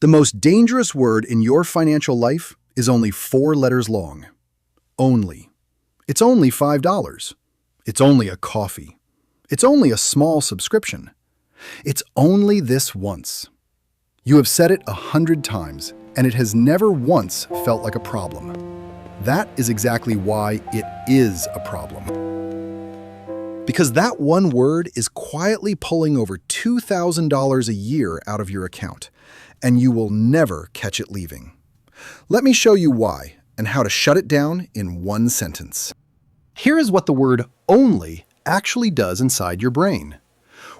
The most dangerous word in your financial life is only 4 letters long. Only. It's only $5. It's only a coffee. It's only a small subscription. It's only this once. You have said it 100 times, and it has never once felt like a problem. That is exactly why it is a problem. Because that one word is quietly pulling over $2,000 a year out of your account, and you will never catch it leaving. Let me show you why and how to shut it down in one sentence. Here is what the word only actually does inside your brain.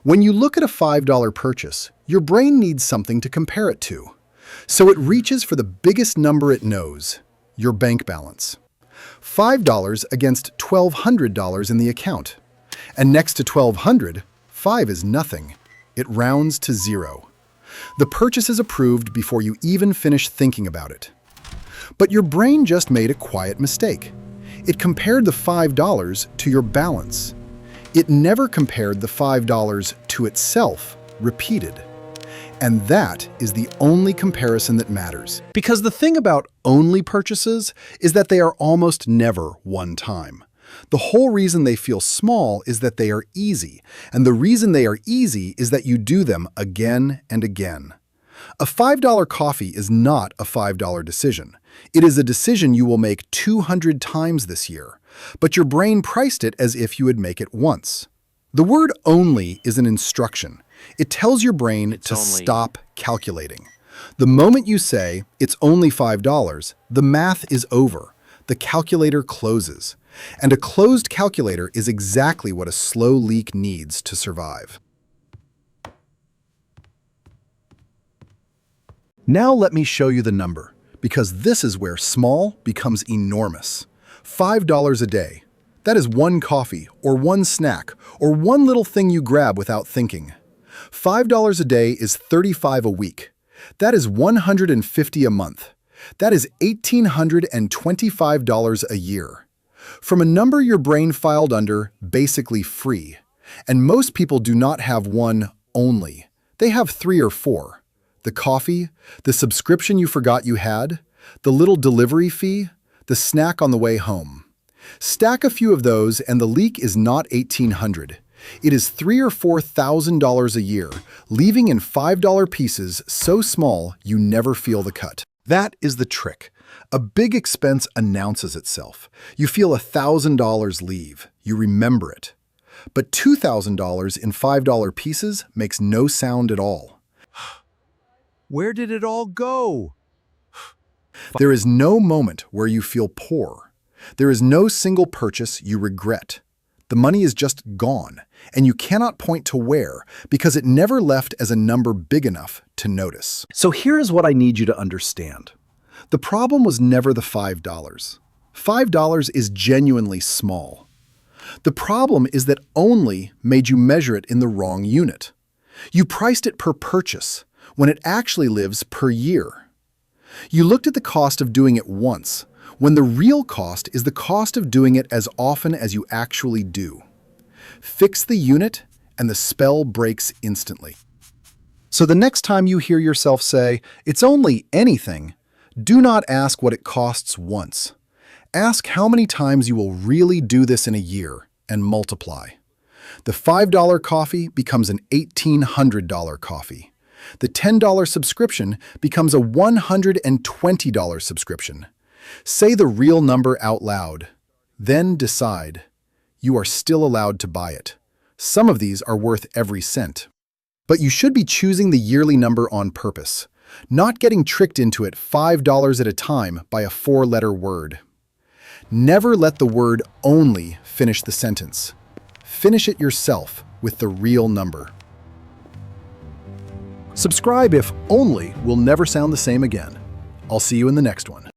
When you look at a $5 purchase, your brain needs something to compare it to. So it reaches for the biggest number it knows, your bank balance. $5 against $1,200 in the account. And next to $1,200, 5 is nothing. It rounds to 0. The purchase is approved before you even finish thinking about it. But your brain just made a quiet mistake. It compared the $5 to your balance. It never compared the $5 to itself, repeated. And that is the only comparison that matters. Because the thing about only purchases is that they are almost never one time. The whole reason they feel small is that they are easy, and the reason they are easy is that you do them again and again. A $5 coffee is not a $5 decision. It is a decision you will make 200 times this year, but your brain priced it as if you would make it once. The word only is an instruction. It tells your brain to stop calculating. The moment you say, it's only $5, the math is over. The calculator closes. And a closed calculator is exactly what a slow leak needs to survive. Now let me show you the number, because this is where small becomes enormous. $5 a day. That is one coffee, or one snack, or one little thing you grab without thinking. $5 a day is $35 a week. That is $150 a month. That is $1,825 a year. From a number your brain filed under basically free. And most people do not have one only. They have 3 or 4. The coffee, the subscription you forgot you had, the little delivery fee, the snack on the way home. Stack a few of those and the leak is not $1,800. It is $3,000 or $4,000 a year, leaving in $5 pieces so small you never feel the cut. That is the trick. A big expense announces itself. You feel $1,000 leave. You remember it. But $2,000 in $5 pieces makes no sound at all. Where did it all go? There is no moment where you feel poor. There is no single purchase you regret. The money is just gone, and you cannot point to where because it never left as a number big enough to notice. So here is what I need you to understand. The problem was never the $5. $5 is genuinely small. The problem is that only made you measure it in the wrong unit. You priced it per purchase when it actually lives per year. You looked at the cost of doing it once, when the real cost is the cost of doing it as often as you actually do. Fix the unit, and the spell breaks instantly. So the next time you hear yourself say, it's only anything, do not ask what it costs once. Ask how many times you will really do this in a year and multiply. The $5 coffee becomes an $1,800 coffee. The $10 subscription becomes a $120 subscription. Say the real number out loud. Then decide. You are still allowed to buy it. Some of these are worth every cent. But you should be choosing the yearly number on purpose, not getting tricked into it $5 at a time by a 4-letter word. Never let the word only finish the sentence. Finish it yourself with the real number. Subscribe if only will never sound the same again. I'll see you in the next one.